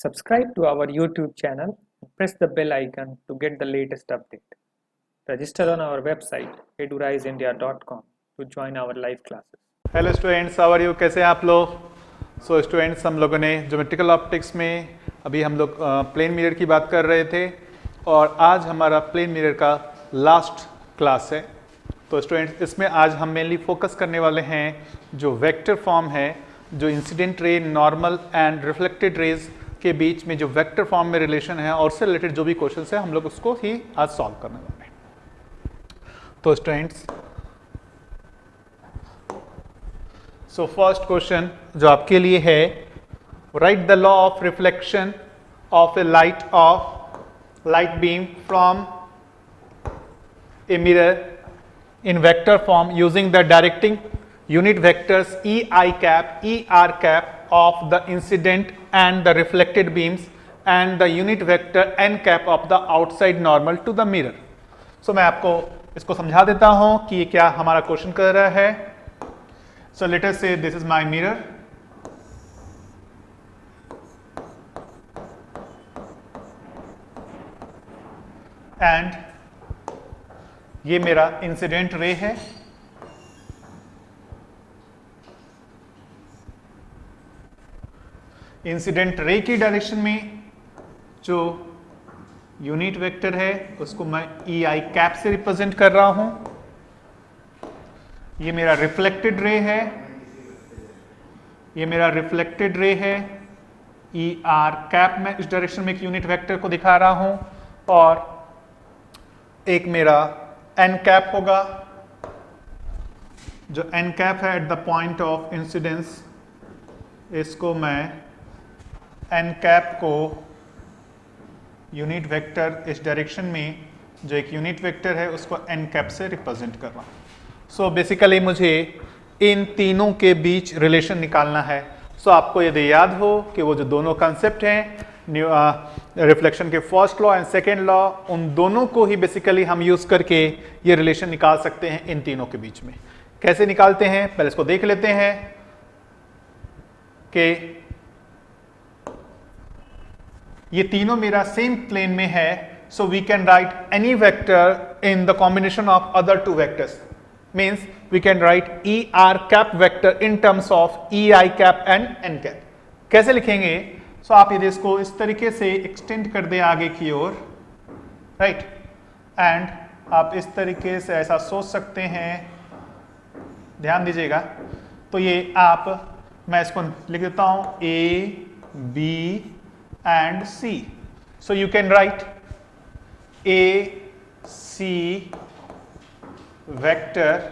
Subscribe to our YouTube channel and press the bell icon to get the latest update. Register on our website eduriseindia.com to join our live classes. Hello students, how are you? कैसे हैं आप लोग? So students, हम लोगों ने geometrical optics में अभी हम लोग प्लेन मिरर की बात कर रहे थे और आज हमारा प्लेन मिरर का लास्ट क्लास है। तो स्टूडेंट्स, इसमें आज हम मेनली फोकस करने वाले हैं जो वेक्टर फॉर्म है, जो incident ray, normal and reflected raise के बीच में जो वेक्टर फॉर्म में रिलेशन है और उससे रिलेटेड जो भी क्वेश्चन है हम लोग उसको ही आज सॉल्व करने वाले हैं। तो स्टूडेंट्स, सो फर्स्ट क्वेश्चन जो आपके लिए है, right the law of reflection of A light beam from a mirror in vector form using the directing unit vectors EI cap, ER cap of the incident and the reflected beams and the unit vector N cap of the outside normal to the mirror. So मैं आपको इसको समझा देता हूं कि ये क्या हमारा क्वेश्चन कर रहा है. So let us say this is my mirror. And ये मेरा इंसिडेंट रे है. इंसिडेंट रे की डायरेक्शन में जो यूनिट वेक्टर है उसको मैं ई आई कैप से रिप्रेजेंट कर रहा हूं. ये मेरा रिफ्लेक्टेड रे है, ये मेरा रिफ्लेक्टेड रे है. ई आर कैप में इस डायरेक्शन में एक यूनिट वेक्टर को दिखा रहा हूं और एक मेरा एन कैप होगा. जो एन कैप है at the point of incidence, इसको मैं एन कैप को यूनिट वेक्टर इस डायरेक्शन में जो एक यूनिट वेक्टर है उसको एन कैप से रिप्रेजेंट कर रहा हूं. सो बेसिकली मुझे इन तीनों के बीच रिलेशन निकालना है. सो आपको यदि याद हो कि वो जो दोनों कॉन्सेप्ट हैं, रिफ्लेक्शन के first law and second law, उन दोनों को ही बेसिकली हम यूज करके ये रिलेशन निकाल सकते हैं इन तीनों के बीच में. कैसे निकालते हैं पहले इसको देख लेते हैं कि ये तीनों मेरा सेम प्लेन में है. So we can write any vector in the combination of other two vectors. Means we can write E R cap vector in terms of E I cap and N cap. कैसे लिखेंगे? सो आप यदि इसको इस तरीके से एक्सटेंड कर दें आगे की ओर, राइट, एंड आप इस तरीके से ऐसा सोच सकते हैं, ध्यान दीजिएगा. तो ये मैं इसको लिख देता हूं A B and C. So you can write A C vector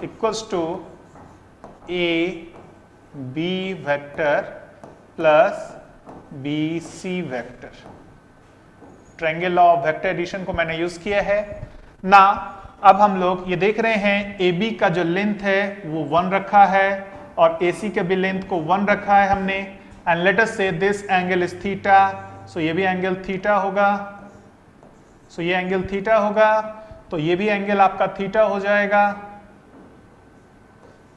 equals to A B vector plus B C vector. Triangle law of vector addition को मैंने यूज किया है ना. अब हम लोग ये देख रहे हैं ए बी का जो लेंथ है वो 1 रखा है और ए सी के भी लेंथ को 1 रखा है हमने. एंड लेट अस से दिस एंगल इज थीटा. सो ये भी एंगल थीटा होगा. सो ये एंगल थीटा होगा, तो ये भी एंगल आपका थीटा हो जाएगा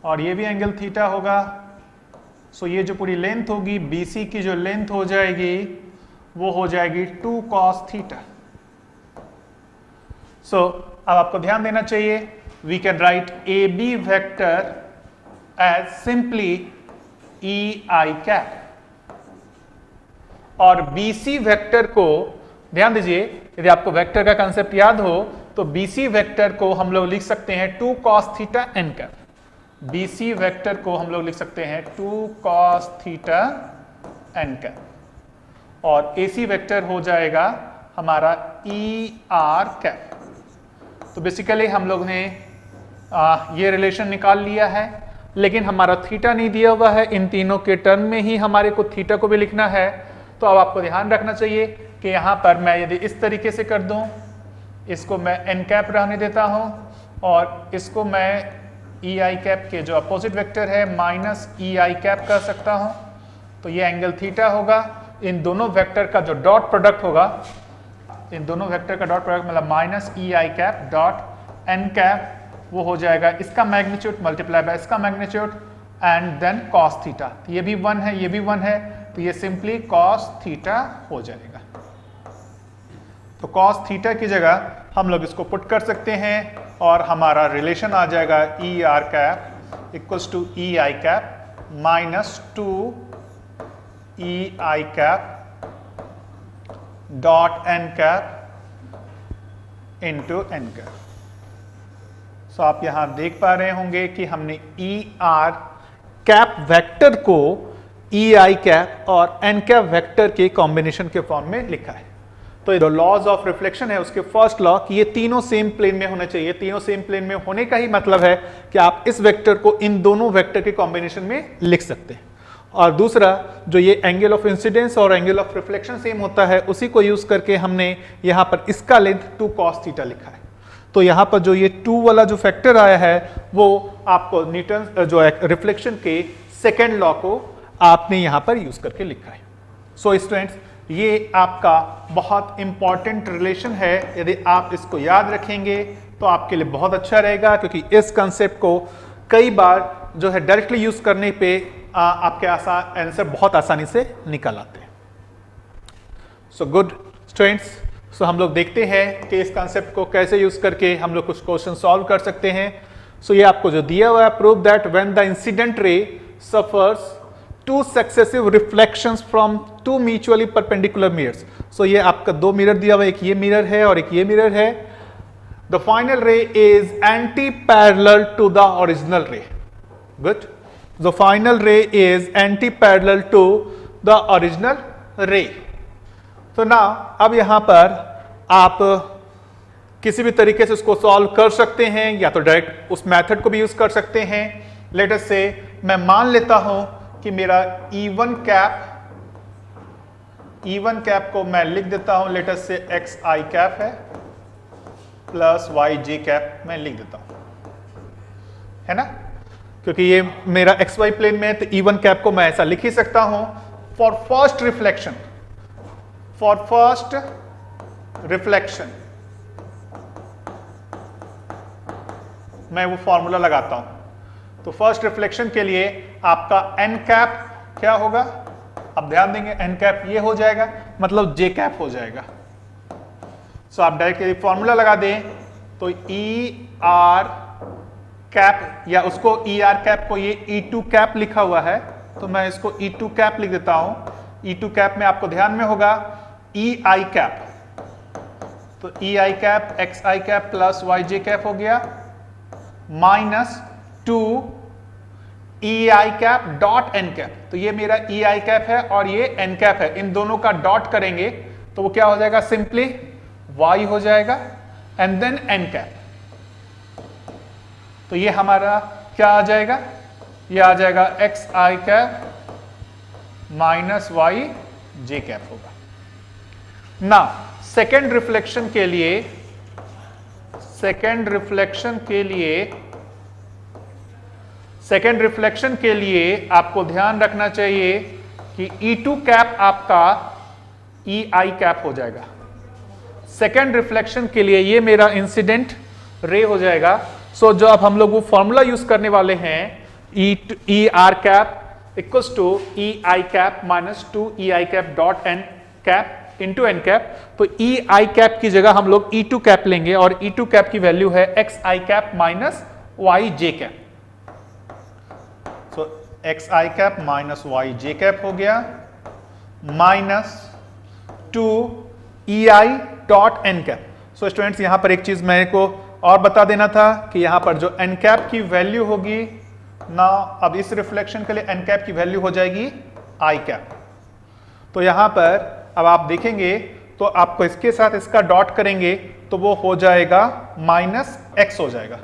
और ये भी एंगल थीटा होगा. सो ये जो पूरी लेंथ होगी BC की जो लेंथ हो जाएगी वो हो जाएगी 2 cos थीटा. सो अब आपको ध्यान देना चाहिए, we can write A B vector as simply E I cap और BC वेक्टर को, ध्यान दीजिए, यदि आपको वेक्टर का कंसेप्ट याद हो तो BC वेक्टर को हम लोग लिख सकते हैं 2 cos theta N cap. BC vector को हम लोग लिख सकते हैं 2 cos थीटा एन कैप और AC वेक्टर हो जाएगा हमारा ER कैप. तो बेसिकली हम लोग ने ये रिलेशन निकाल लिया है, लेकिन हमारा थीटा नहीं दिया हुआ है. इन तीनों के टर्म में ही हमारे को थीटा को भी लिखना है. तो अब आपको ध्यान रखना चाहिए कि यहाँ पर मैं यदि इस तरीके से कर दूं, इसको मैं एन कैप रहने देता हूं और इसको मैं ई आई कैप के जो अपोजिट वेक्टर है माइनस ई आई कैप कर सकता हूं. तो ये एंगल थीटा होगा. इन दोनों वेक्टर का जो डॉट प्रोडक्ट होगा, इन दोनों वेक्टर का डॉट प्रोडक्ट मतलब minus E I cap dot N cap, वो हो जाएगा इसका मैग्नीट्यूड मल्टीप्लाई बाय इसका magnitude and then cos theta. ये भी 1 है, ये भी 1 है. तो ये सिंपली कॉस थीटा हो जाएगा। तो कॉस थीटा की जगह हम लोग इसको पुट कर सकते हैं और हमारा रिलेशन आ जाएगा E R cap equals to E I cap minus 2 E I cap dot N cap into N cap. So आप यहां देख पा रहे होंगे कि हमने ई आर कैप वेक्टर को ई आई कैप और एन कैप वेक्टर के कॉम्बिनेशन के फॉर्म में लिखा है। तो जो लॉज ऑफ रिफ्लेक्शन है उसके फर्स्ट लॉ कि ये तीनों सेम प्लेन में होने चाहिए। तीनों सेम प्लेन में होने का ही मतलब है कि आप इस वेक्टर को इन दोनों वेक्टर के कॉम्बिनेशन में लिख सकते हैं। और दूसरा जो ये एंगल ऑफ इंसिडेंस और एंगल ऑफ रिफ्लेक्शन सेम होता है उसी को यूज करके हमने यहां पर इसका लेंथ 2 cos थीटा लिखा है। तो यहां पर जो ये 2 वाला जो फैक्टर आया है वो आपको न्यूटन जो रिफ्लेक्शन के सेकेंड लॉ को आपने यहां पर यूज करके लिखा है। सो स्टूडेंट्स ये आपका बहुत इंपॉर्टेंट रिलेशन है। यदि आप इसको याद रखेंगे तो आपके लिए बहुत अच्छा रहेगा, क्योंकि इस कंसेप्ट को कई बार जो है डायरेक्टली यूज करने पे आपके आंसर बहुत आसानी से निकल आते हैं। सो गुड स्टूडेंट्स, सो हम लोग देखते हैं कि इस कंसेप्ट को कैसे यूज करके हम लोग कुछ क्वेश्चन सॉल्व कर सकते हैं। सो ये आपको जो दिया हुआ है, prove that when the incident ray suffers 2 successive reflections from 2 mutually perpendicular mirrors। So ये आपका 2 मिरर दिया हुआ है, एक ये मिरर है और एक ये मिरर है। The final ray is anti-parallel to the original ray। Good। The final ray is anti-parallel to the original ray। तो now अब यहां पर आप किसी भी तरीके से इसको सॉल्व कर सकते हैं, या तो डायरेक्ट उस मेथड को भी यूज कर सकते हैं। लेट अस से मैं मान लेता हूं कि मेरा E1 कैप को मैं लिख देता हूं, लेट अस से एक्स आई कैप है प्लस वाई जे कैप मैं लिख देता हूं, है ना, क्योंकि ये मेरा एक्स वाई प्लेन में है। तो E1 कैप को मैं ऐसा लिख ही सकता हूं। फॉर फर्स्ट रिफ्लेक्शन मैं वो फॉर्मूला लगाता हूं। तो फर्स्ट रिफ्लेक्शन के लिए आपका एन कैप क्या होगा, अब ध्यान देंगे, एन कैप ये हो जाएगा, मतलब जे कैप हो जाएगा। सो आप डायरेक्ट यदि फॉर्मूला लगा दें तो ई आर कैप, या उसको ई आर कैप को ये E2 कैप लिखा हुआ है तो मैं इसको E2 कैप लिख देता हूं। E2 कैप में आपको ध्यान में होगा ई आई कैप, तो E I cap x I cap plus Y J cap हो गया minus 2 E I cap dot N cap. तो ये मेरा ई आई कैप है और ये एन कैप है, इन दोनों का डॉट करेंगे तो वो क्या हो जाएगा, सिंपली वाई हो जाएगा एंड देन एन कैप। तो ये हमारा क्या आ जाएगा, ये आ जाएगा x I cap minus Y J cap होगा ना। सेकेंड रिफ्लेक्शन के लिए आपको ध्यान रखना चाहिए कि E2 कैप आपका ई आई कैप हो जाएगा। सेकेंड रिफ्लेक्शन के लिए ये मेरा इंसिडेंट रे हो जाएगा। सो जो अब हम लोग वो फॉर्मूला यूज करने वाले हैं, E R cap equals to E I cap minus 2 E I cap dot N cap into N cap. तो ई आई कैप की जगह हम लोग E2 कैप लेंगे और E2 कैप की वैल्यू है X I cap minus Y J cap. So X I cap minus Y J cap हो गया minus 2 E I dot N cap. So students यहां पर एक चीज मेरे को और बता देना था कि यहां पर जो एन कैप की वैल्यू होगी ना, अब इस रिफ्लेक्शन के लिए एन कैप की वैल्यू हो जाएगी आई कैप। तो यहां पर अब आप देखेंगे तो आपको इसके साथ इसका डॉट करेंगे तो वो हो जाएगा माइनस एक्स हो जाएगा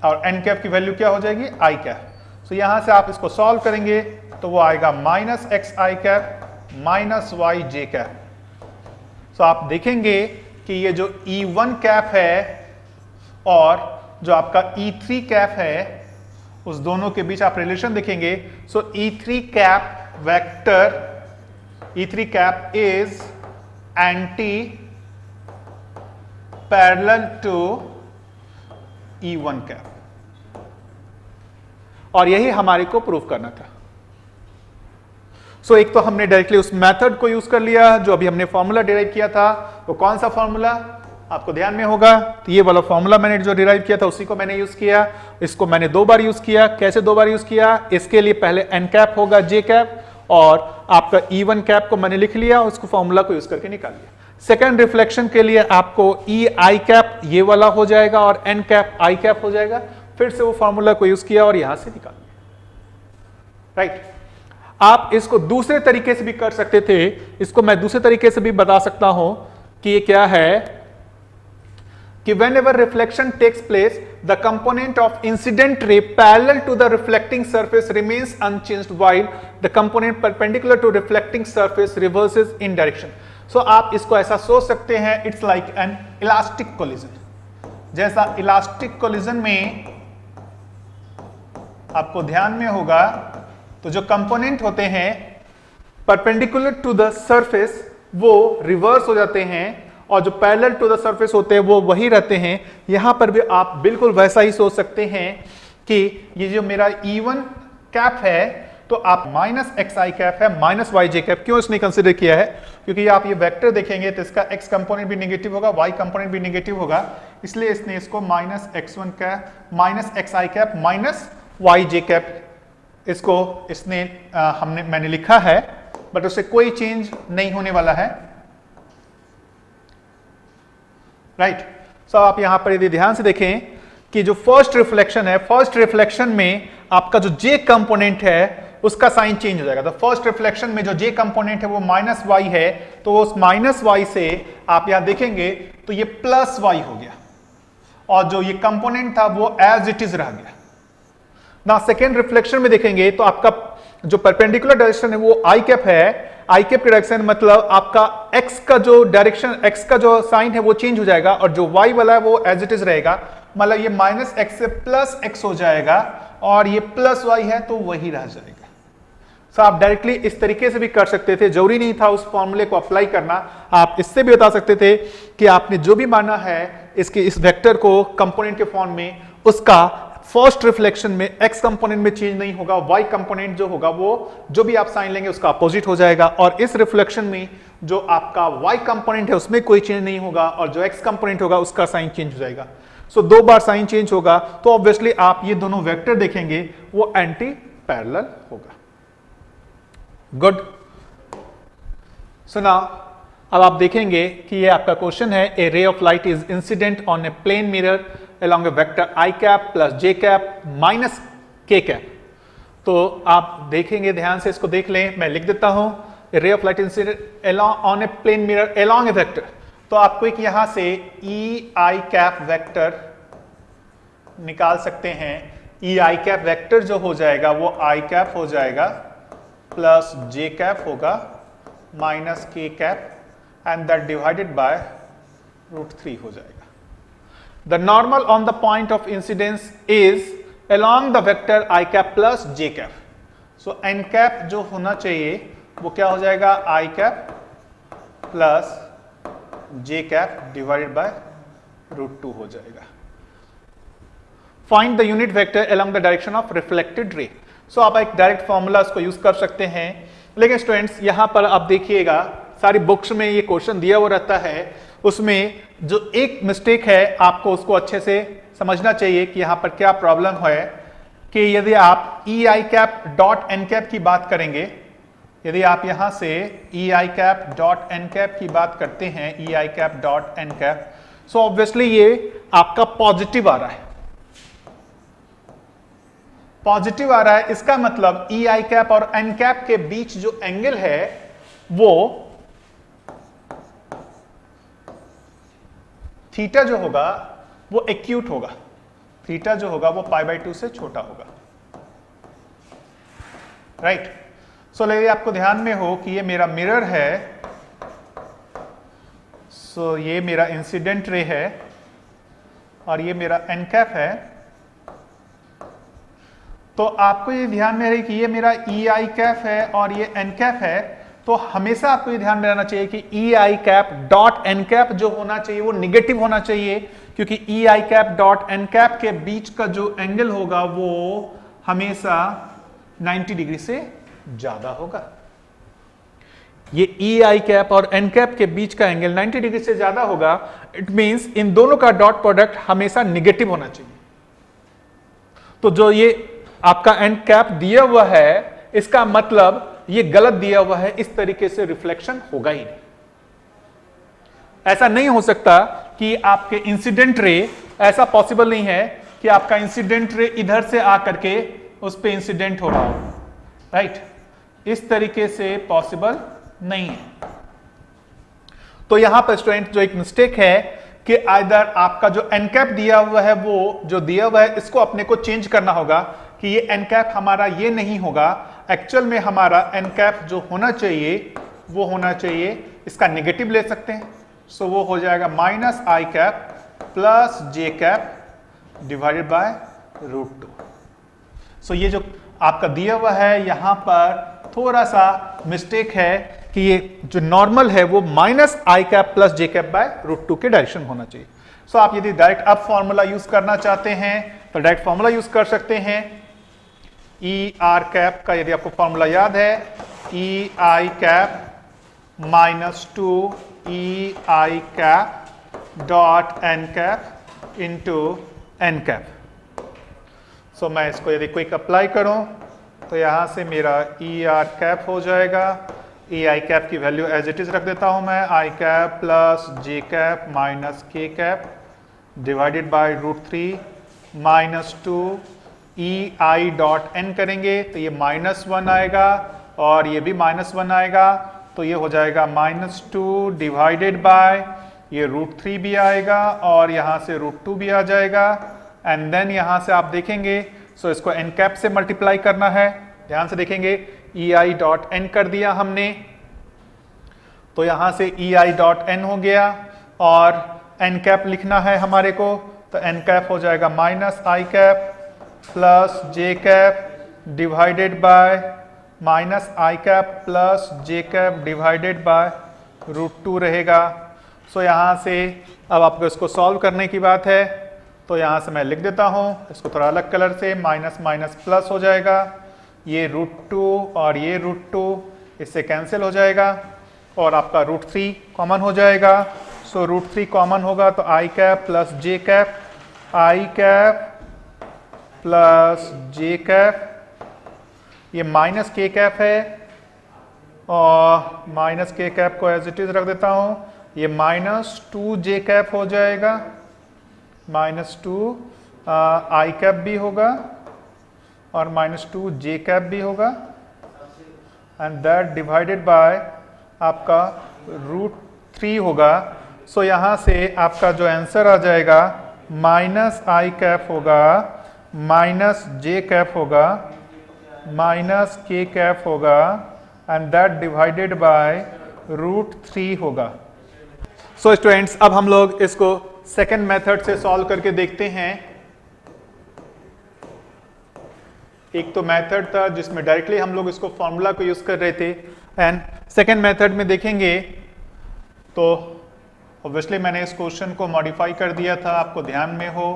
और एन कैप की वैल्यू क्या हो जाएगी, आई कैप। सो यहां से आप इसको सॉल्व करेंगे तो वो आएगा minus X I cap minus Y J cap. So आप देखेंगे कि ये जो E1 कैप है और जो आपका E3 कैप है उस दोनों के बीच आप रिलेशन देखेंगे। So E3 cap vector, E3 cap is antiparallel to E1 cap, और यही हमारे को प्रूव करना था। सो एक तो हमने डायरेक्टली उस मेथड को यूज कर लिया जो अभी हमने फॉर्मूला डिराइव किया था। वो कौन सा फॉर्मूला आपको ध्यान में होगा, तो ये वाला फॉर्मूला मैंने जो डिराइव किया था उसी को मैंने यूज किया। इसको मैंने 2 बार यूज किया। कैसे 2 बार यूज किया, इसके लिए पहले एन कैप होगा जे कैप, और आपका E1 कैप को मैंने लिख लिया, उसको फॉर्मूला को यूज करके निकाल लिया। सेकेंड रिफ्लेक्शन के लिए आपको ई आई कैप ये वाला हो जाएगा और एन कैप आई कैप हो जाएगा। फिर से वो फॉर्मूला को यूज किया और यहां से निकाल लिया। राइट, आप इसको दूसरे तरीके से भी कर सकते थे। इसको मैं दूसरे तरीके से भी बता सकता हूं कि ये क्या है कि whenever reflection takes place, the component of incident ray parallel to the reflecting surface remains unchanged while the component perpendicular to reflecting surface reverses in direction. So आप इसको ऐसा सोच सकते हैं, it's like an elastic collision. जैसा elastic collision में आपको ध्यान में होगा तो जो कंपोनेंट होते हैं परपेंडिकुलर टू द सरफेस वो रिवर्स हो जाते हैं और जो पैरेलल टू द सरफेस होते हैं वो वही रहते हैं। यहां पर भी आप बिल्कुल वैसा ही सोच सकते हैं कि ये जो मेरा E1 कैप है तो आप माइनस एक्स आई कैप है माइनस वाई जे कैप। क्यों इसने कंसिडर किया है, क्योंकि आप ये वेक्टर देखेंगे तो इसका x कंपोनेंट भी नेगेटिव होगा, y कंपोनेंट भी नेगेटिव होगा, इसलिए इसने इसको minus x1 cap minus X I cap minus Y J cap इसको इसने मैंने लिखा है, बट उससे कोई चेंज नहीं होने वाला है। राइट, सो आप यहां पर यदि ध्यान से देखें कि जो फर्स्ट रिफ्लेक्शन है, फर्स्ट रिफ्लेक्शन में आपका जो जे कंपोनेंट है उसका साइन चेंज हो जाएगा। तो फर्स्ट रिफ्लेक्शन में जो जे कंपोनेंट है वो माइनस वाई है, तो उस माइनस वाई से आप यहां देखेंगे तो ये प्लस वाई हो गया और जो ये कंपोनेंट था वो एज इट इज रह गया ना। सेकेंड रिफ्लेक्शन में देखेंगे तो आपका जो परपेंडिकुलर डायरेक्शन है वो आई कैप है, आई कैप की डायरेक्शन मतलब आपका एक्स का जो डायरेक्शन, एक्स का जो साइन है वो चेंज हो जाएगा और जो वाई वाला है वो एज इट इज रहेगा। मतलब ये माइनस एक्स से प्लस एक्स हो जाएगा और ये प्लस वाई है तो वही रह जाएगा। सो आप डायरेक्टली इस तरीके से भी कर सकते थे, जरूरी नहीं था उस फॉर्मूले को अप्लाई करना। आप इससे भी बता सकते थे कि आपने जो भी माना है इसके इस वेक्टर को कंपोनेंट के फॉर्म में, उसका फर्स्ट रिफ्लेक्शन में x कंपोनेंट में चेंज नहीं होगा, y कंपोनेंट जो होगा वो जो भी आप साइन लेंगे उसका अपोजिट हो जाएगा, और इस रिफ्लेक्शन में जो आपका y कंपोनेंट है उसमें कोई चेंज नहीं होगा और जो x कंपोनेंट होगा उसका साइन चेंज हो जाएगा। सो 2 बार साइन चेंज होगा तो ऑब्वियसली आप ये दोनों वेक्टर देखेंगे वो एंटी पैरेलल होगा। गुड। सो नाउ अब आप देखेंगे कि ये आपका क्वेश्चन है, a ray of light is incident on a plane mirror along a vector I cap plus J cap minus K cap। तो आप देखेंगे, ध्यान से इसको देख लें, मैं लिख देता हूं, a ray of light incident along on a plane mirror along a vector। तो आपको एक यहां से E I cap वेक्टर निकाल सकते हैं। E I cap वेक्टर जो हो जाएगा वो I cap हो जाएगा प्लस J cap होगा minus K cap and that divided by √3 हो जाएगा। The normal on the point of incidence is along the vector I cap plus J cap। So n cap जो होना चाहिए वो क्या हो जाएगा, I cap plus J cap divided by √2 हो जाएगा। Find the unit vector along the direction of reflected ray। So आप एक डायरेक्ट फॉर्मूला इसको यूज कर सकते हैं, लेकिन स्टूडेंट्स यहां पर आप देखिएगा सारी बुक्स में ये क्वेश्चन दिया हुआ रहता है, उसमें जो एक मिस्टेक है आपको उसको अच्छे से समझना चाहिए कि यहां पर क्या प्रॉब्लम है कि यदि आप E I cap dot N cap की बात करेंगे, यदि आप यहां से E I cap dot N cap की बात करते हैं, E I cap dot N cap, so obviously ये आपका पॉजिटिव आ रहा है, पॉजिटिव आ रहा है। इसका मतलब ई आई कैप और एन कैप के बीच जो एंगल है वो थीटा जो होगा वो एक्यूट होगा, थीटा जो होगा वो π/2 से छोटा होगा। राइट, सो यदि आपको ध्यान में हो कि ये मेरा मिरर है, सो ये मेरा इंसिडेंट रे है और ये मेरा एन कैप है, तो आपको ये ध्यान में रहे कि ये मेरा ई आई कैप है और ये एन कैप है, तो हमेशा आपको ये ध्यान में रहना चाहिए कि ई I cap dot N cap जो होना चाहिए वो निगेटिव होना चाहिए, क्योंकि ई I cap dot N cap के बीच का जो एंगल होगा वो हमेशा 90 डिग्री से ज्यादा होगा। ये ई आई कैप और एन कैप के बीच का एंगल 90 डिग्री से ज्यादा होगा, इट मींस इन दोनों का डॉट प्रोडक्ट हमेशा निगेटिव होना चाहिए। तो जो ये आपका एन कैप दिया हुआ है, इसका मतलब ये गलत दिया हुआ है, इस तरीके से रिफ्लेक्शन होगा ही नहीं। ऐसा नहीं हो सकता कि आपके इंसिडेंट रे, ऐसा पॉसिबल नहीं है कि आपका इंसिडेंट रे इधर से आकर के उस पे इंसिडेंट हो रहा हो, राइट? इस तरीके से पॉसिबल नहीं है। तो यहां पर स्टूडेंट जो एक मिस्टेक है कि आइदर आपका जो एन कैप दिया हुआ है, वो जो दिया हुआ है इसको अपने को चेंज करना होगा कि ये एन कैप हमारा ये नहीं होगा, एक्चुअल में हमारा एन कैप जो होना चाहिए वो होना चाहिए, इसका नेगेटिव ले सकते हैं। सो वो हो जाएगा minus I cap plus J cap divided bye √2। सो ये जो आपका दिया हुआ है यहां पर थोड़ा सा मिस्टेक है कि ये जो नॉर्मल है वो minus I cap plus J cap by √2 के डायरेक्शन होना चाहिए। सो आप यदि डायरेक्ट अब फॉर्मूला यूज करना चाहते हैं तो डायरेक्ट फॉर्मूला यूज कर सकते हैं। ई आर कैप का यदि आपको फॉर्मूला याद है, E I cap minus 2 E I cap dot N cap into N cap. So मैं इसको यदि क्विक अप्लाई करूं तो यहां से मेरा ई आर कैप हो जाएगा, ई आई कैप की वैल्यू एज इट इज रख देता हूं मैं, I cap plus J cap minus K cap divided by √3 minus 2 E I dot N करेंगे तो ये -1 आएगा और ये भी -1 आएगा, तो ये हो जाएगा -2 डिवाइडेड बाय ये √3 भी आएगा और यहाँ से √2 भी आ जाएगा। एंड देन यहाँ से आप देखेंगे, सो इसको एन कैप से मल्टीप्लाई करना है, ध्यान से देखेंगे ई आई डॉट एन कर दिया हमने, तो यहाँ से ई आई डॉट एन हो गया और एन कैप लिखना है हमारे को, तो एन कैप हो जाएगा minus I cap plus J cap divided bye minus I cap plus J cap divided bye √2 रहेगा। सो यहाँ से अब आपको इसको सॉल्व करने की बात है, तो यहाँ से मैं लिख देता हूँ इसको थोड़ा अलग कलर से, माइनस माइनस प्लस हो जाएगा, ये √2 और ये √2 इससे कैंसिल हो जाएगा और आपका √3 कॉमन हो जाएगा। सो √3 कॉमन होगा तो आई कैप प्लस जे कैप, आई कैप प्लस जे कैप, ये माइनस के कैप है और माइनस के कैप को एज इट इज रख देता हूँ, ये -2 जे कैप हो जाएगा, -2 आई कैप भी होगा और -2 जे कैप भी होगा एंड दैट डिवाइडेड बाय आपका √3 होगा। सो यहाँ से आपका जो आंसर आ जाएगा माइनस आई कैप होगा, माइनस जे कैप होगा, माइनस के कैप होगा एंड दैट डिवाइडेड बाय √3 होगा। सो स्टूडेंट्स अब हम लोग इसको सेकेंड मेथड से सॉल्व करके देखते हैं। एक तो मेथड था जिसमें डायरेक्टली हम लोग इसको फॉर्मूला को यूज कर रहे थे एंड सेकेंड मेथड में देखेंगे तो ऑब्वियसली मैंने इस क्वेश्चन को मॉडिफाई कर दिया था, आपको ध्यान में हो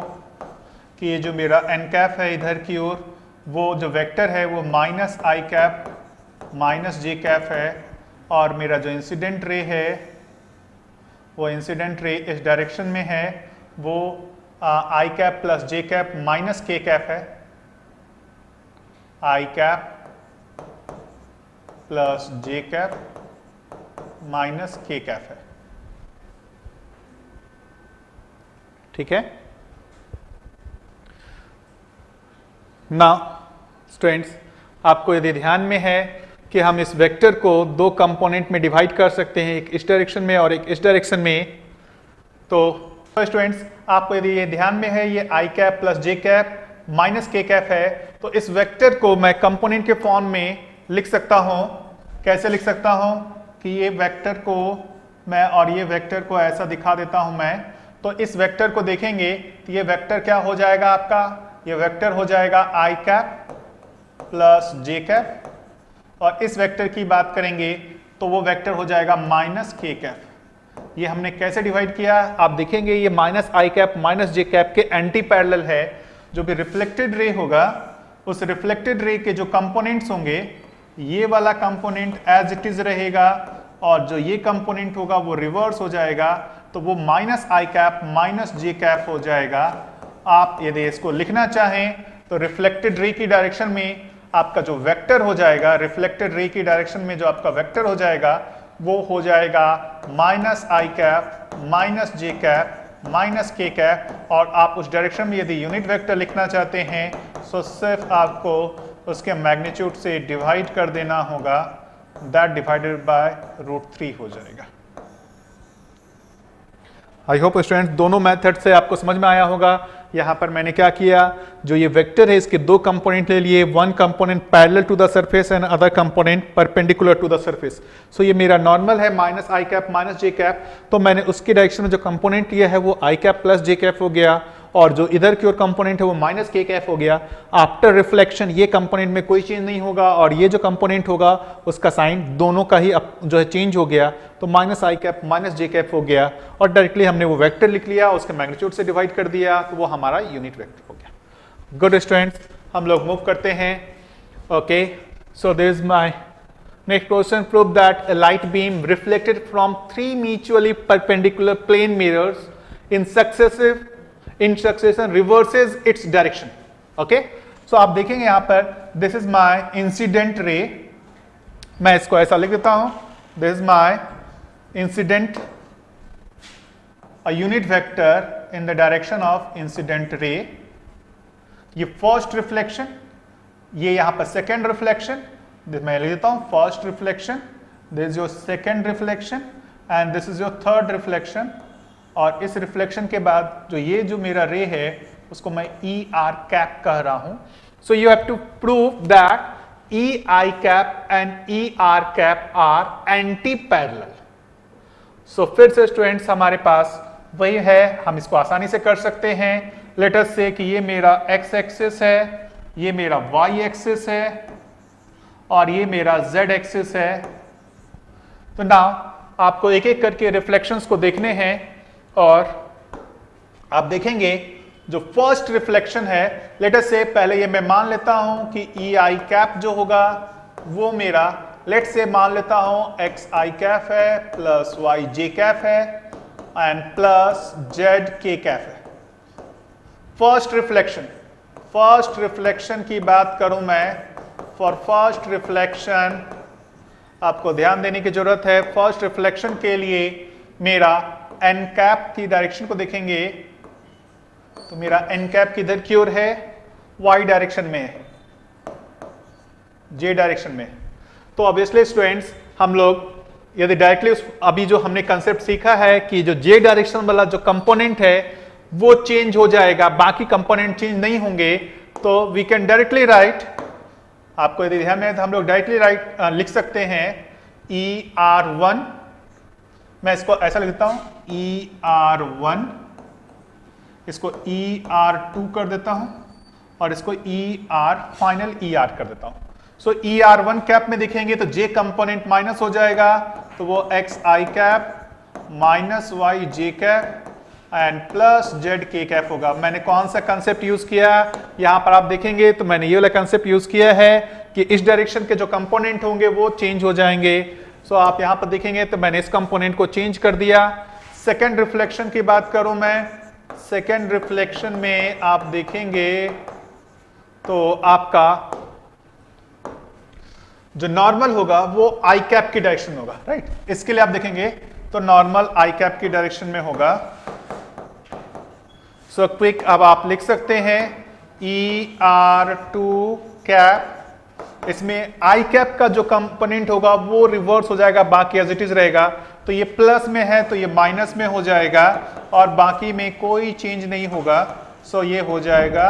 कि ये जो मेरा एन कैप है इधर की ओर, वो जो वेक्टर है वो minus I cap minus J cap है और मेरा जो इंसिडेंट रे है वो इंसिडेंट रे इस डायरेक्शन में है, वो आई cap plus J cap minus K cap है, आई cap plus J cap minus K cap है। ठीक है ना स्टूडेंट्स, आपको यदि ध्यान में है कि हम इस वेक्टर को दो कंपोनेंट में डिवाइड कर सकते हैं, एक इस डायरेक्शन में और एक इस डायरेक्शन में। तो स्टूडेंट्स आपको यदि ये ध्यान में है, ये आई cap plus J cap minus K cap है, तो इस वेक्टर को मैं कंपोनेंट के फॉर्म में लिख सकता हूं। कैसे लिख सकता हूं कि ये वेक्टर को मैं और ये वेक्टर को ऐसा दिखा देता हूं मैं, तो इस वेक्टर को देखेंगे तो ये वेक्टर क्या हो जाएगा आपका, ये वेक्टर हो जाएगा आई कैप प्लस जे कैप और इस वेक्टर की बात करेंगे तो वो वेक्टर हो जाएगा माइनस के कैप। ये हमने कैसे डिवाइड किया आप देखेंगे, ये minus I cap minus J cap के एंटी पैरेलल है। जो भी रिफ्लेक्टेड रे होगा उस रिफ्लेक्टेड रे के जो कंपोनेंट्स होंगे, ये वाला कंपोनेंट एज इट इज रहेगा और जो ये कंपोनेंट होगा वो रिवर्स हो जाएगा, तो वो minus I cap minus J cap हो जाएगा। आप यदि इसको लिखना चाहें तो रिफ्लेक्टेड रे की डायरेक्शन में आपका जो वेक्टर हो जाएगा, रिफ्लेक्टेड रे की डायरेक्शन में जो आपका वेक्टर हो जाएगा वो हो जाएगा minus I cap minus J cap minus K cap. और आप उस डायरेक्शन में यदि यूनिट वेक्टर लिखना चाहते हैं तो सिर्फ आपको उसके मैग्नीट्यूड से डिवाइड कर देना होगा, दैट डिवाइडेड बाय √3 हो जाएगा। आई होप स्टूडेंट्स दोनों मेथड से आपको समझ में आया होगा। यहां पर मैंने क्या किया, जो ये वेक्टर है इसके दो कंपोनेंट ले लिए, one component parallel to the surface and other component perpendicular to the surface. So ये मेरा नॉर्मल है minus I cap minus J cap, तो मैंने उसकी डायरेक्शन में जो कंपोनेंट लिया है वो आई कैप प्लस जे कैप हो गया, और जो इधर की ओर कंपोनेंट है वो माइनस के कैप हो गया। आफ्टर रिफ्लेक्शन ये कंपोनेंट में कोई चेंज नहीं होगा, और ये जो कंपोनेंट होगा उसका साइन दोनों का ही जो है चेंज हो गया, तो minus I cap minus J cap हो गया, और डायरेक्टली हमने वो वेक्टर लिख लिया, उसके मैग्नीट्यूड से डिवाइड कर दिया, तो वो हमारा यूनिट वेक्टर हो गया। गुड स्टूडेंट्स, हम लोग मूव करते हैं। Okay, so this is my next question. Prove that a light beam reflected from 3 mutually perpendicular plane mirrors in succession reverses its direction. Okay, so आप देखेंगे यहां पर this is my incident ray, मैं इसको ऐसा लिख देता हूं, this is my incident a unit vector in the direction of incident ray। ये फर्स्ट रिफ्लेक्शन, ये यहां पर सेकेंड रिफ्लेक्शन, मैं लिख देता हूं first reflection, this is your second reflection and this is your third reflection. और इस रिफ्लेक्शन के बाद जो ये जो मेरा रे है उसको मैं ई आर कैप कह रहा हूं। So you have to prove that E I cap and E R cap are anti parallel. So फिर से स्टूडेंट्स हमारे पास वही है, हम इसको आसानी से कर सकते हैं। लेट अस से कि ये मेरा एक्स एक्सिस है, ये मेरा वाई एक्सिस है, और ये मेरा जेड एक्सिस है। तो नाउ आपको एक एक करके रिफ्लेक्शंस को देखने हैं, और आप देखेंगे जो फर्स्ट रिफ्लेक्शन है, लेट अस से पहले ये मैं मान लेता हूं कि ई आई कैप जो होगा वो मेरा लेट से मान लेता हूं एक्स आई कैप है प्लस वाई जे कैप है and plus Z K cap है। फर्स्ट रिफ्लेक्शन की बात करूं मैं, फॉर फर्स्ट रिफ्लेक्शन आपको ध्यान देने की जरूरत है। फर्स्ट रिफ्लेक्शन के लिए मेरा एन कैप की डायरेक्शन को देखेंगे, तो मेरा एन कैप किधर की ओर है, वाई डायरेक्शन में है, जे डायरेक्शन में। तो ऑब्वियसली स्टूडेंट्स हम लोग यदि डायरेक्टली अभी जो हमने कंसेप्ट सीखा है कि जो जे डायरेक्शन वाला जो कंपोनेंट है वो चेंज हो जाएगा, बाकी कंपोनेंट चेंज नहीं होंगे, तो वी कैन डायरेक्टली राइट, आपको यदि ध्यान में है तो हम लोग डायरेक्टली लिख सकते हैं ई आर वन, मैं इसको ऐसा लिखता हूं ई आर वन, इसको ई आर टू कर देता हूं, और इसको E R final E R कर देता हूं। सो ई आर वन कैप में देखेंगे तो जे कंपोनेंट माइनस हो जाएगा, तो वो X I cap minus Y J cap and plus Z K cap होगा। मैंने कौन सा कंसेप्ट यूज किया, यहां पर आप देखेंगे तो मैंने ये वाला कंसेप्ट यूज किया है कि इस डायरेक्शन के जो कंपोनेंट होंगे वो चेंज हो जाएंगे। सो आप यहां पर देखेंगे तो मैंने इस कंपोनेंट को चेंज कर दिया। सेकेंड रिफ्लेक्शन की बात करूं मैं, सेकेंड रिफ्लेक्शन में आप देखेंगे तो आपका जो नॉर्मल होगा वो आई कैप की डायरेक्शन में होगा, राइट। इसके लिए आप देखेंगे तो नॉर्मल आई कैप की डायरेक्शन में होगा। सो क्विक, अब आप लिख सकते हैं ई आर टू कैप, इसमें आई कैप का जो कंपोनेंट होगा वो रिवर्स हो जाएगा, बाकी एज इट इज रहेगा। तो ये प्लस में है तो ये माइनस में हो जाएगा, और बाकी में कोई चेंज नहीं होगा। सो ये हो जाएगा।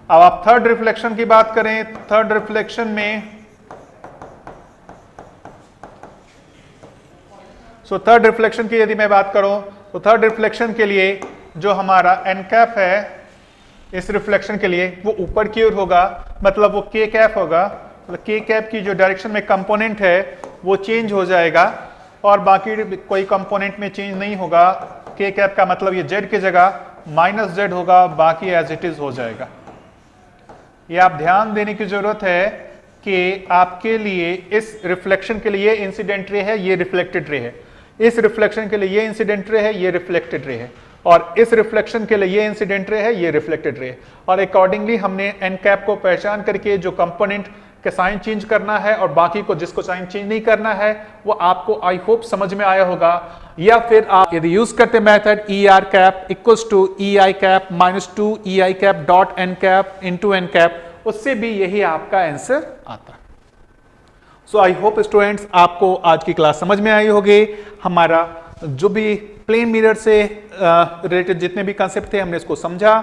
अब आप थर्ड रिफ्लेक्शन की बात करें, थर्ड रिफ्लेक्शन में थर्ड रिफ्लेक्शन की यदि मैं बात करूं तो थर्ड रिफ्लेक्शन के लिए जो हमारा एन कैप है इस रिफ्लेक्शन के लिए वो ऊपर की ओर होगा, मतलब वो के कैप होगा। मतलब के कैप की जो डायरेक्शन में कंपोनेंट है वो चेंज हो जाएगा, और बाकी कोई कंपोनेंट में चेंज नहीं होगा। के कैप का मतलब ये जेड की जगह माइनस जेड होगा, बाकी एज इट इज हो जाएगा। ये आप ध्यान देने की जरूरत है कि आपके लिए इस रिफ्लेक्शन के लिए इंसिडेंट रे है, ये रिफ्लेक्टेड रे है, इस रिफ्लेक्शन के लिए ये इंसिडेंट रे है, ये रिफ्लेक्टेड रे है, और इस रिफ्लेक्शन के लिए ये इंसिडेंट रे है, ये रिफ्लेक्टेड रे है। और अकॉर्डिंगली हमने एन कैप को पहचान करके जो कंपोनेंट के साइन चेंज करना है और बाकी को जिसको साइन चेंज नहीं करना है वो आपको आई होप समझ में आया होगा। या फिर आप यदि यूज करते method E R cap equals to E I cap minus two E I cap dot N cap into N cap, उससे भी यही आपका आंसर आता है। सो आई होप स्टूडेंट्स आपको आज की क्लास समझ में आई होगी। हमारा जो भी प्लेन मिरर से रिलेटेड जितने भी कंसेप्ट थे हमने इसको समझा।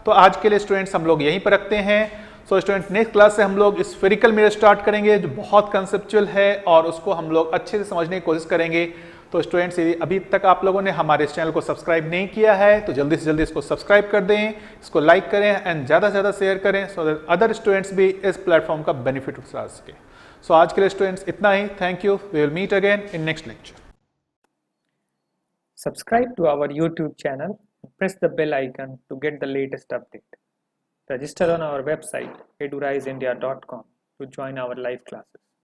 तो आज के लिए स्टूडेंट्स हम लोग यहीं पर रखते हैं। सो स्टूडेंट नेक्स्ट क्लास से हम लोग स्फेरिकल मिरर स्टार्ट करेंगे जो बहुत कंसेप्चुअल है और उसको हम लोग अच्छे से समझने की कोशिश करेंगे। तो स्टूडेंट्स यदि अभी तक आप लोगों ने हमारे इस चैनल को सब्सक्राइब नहीं किया है तो जल्दी से जल्दी इसको सब्सक्राइब कर दें, इसको लाइक करें एंड ज़्यादा से ज़्यादा शेयर करें सो दैट अदर स्टूडेंट्स भी इस प्लेटफॉर्म का बेनिफिट उठा सके। सो आज के लिए स्टूडेंट्स इतना ही। Thank you. We will meet again in next lecture. Subscribe to our YouTube channel and press the bell icon to get the latest update. Register on our website eduriseindia.com to join our live classes.